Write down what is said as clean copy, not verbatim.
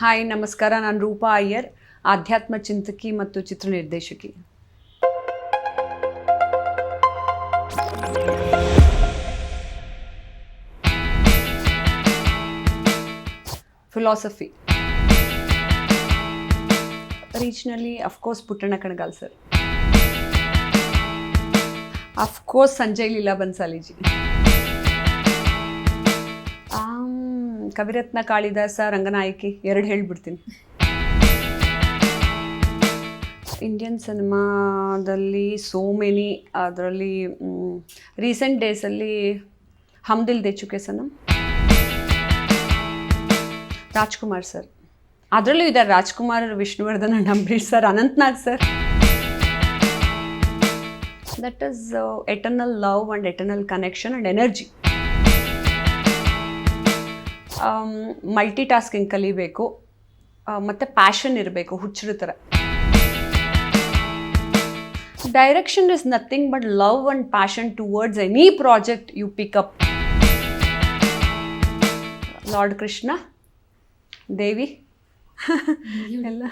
Hi ನಮಸ್ಕಾರ, ನಾನು ರೂಪಾ ಅಯ್ಯರ್, ಆಧ್ಯಾತ್ಮ ಚಿಂತಕಿ ಮತ್ತು ಚಿತ್ರ ನಿರ್ದೇಶಕಿ. Philosophy ರೀಜ್ನಲಿ of course Puttanna Kanagal sir, of course Sanjay Leela ಬನ್ಸಾಲಿಜಿ, Kaviratna Kalidasa, Ranganayaki, ಎರಡು ಹೇಳ್ಬಿಡ್ತೀನಿ. ಇಂಡಿಯನ್ ಸಿನಿಮಾದಲ್ಲಿ ಸೋ ಮೆನಿ, ಅದರಲ್ಲಿ ರೀಸೆಂಟ್ ಡೇಸಲ್ಲಿ ಹಮ್ ದಿಲ್ ದೇ ಚುಕೆ ಸನಮ್, ರಾಜ್ಕುಮಾರ್ ಸರ್, ಅದರಲ್ಲೂ ಇದ್ದಾರೆ Rajkumar, Vishnuvardhan and Ambareesh sir, Anantnag sir. That is eternal love and eternal connection and energy. Multi tasking ಕಲಿಬೇಕು ಮತ್ತು ಪ್ಯಾಷನ್ ಇರಬೇಕು, ಹುಚ್ಚರ ಥರ. Direction is nothing but love and passion towards any project you pick up. Lord Krishna, ದೇವಿ ಎಲ್ಲ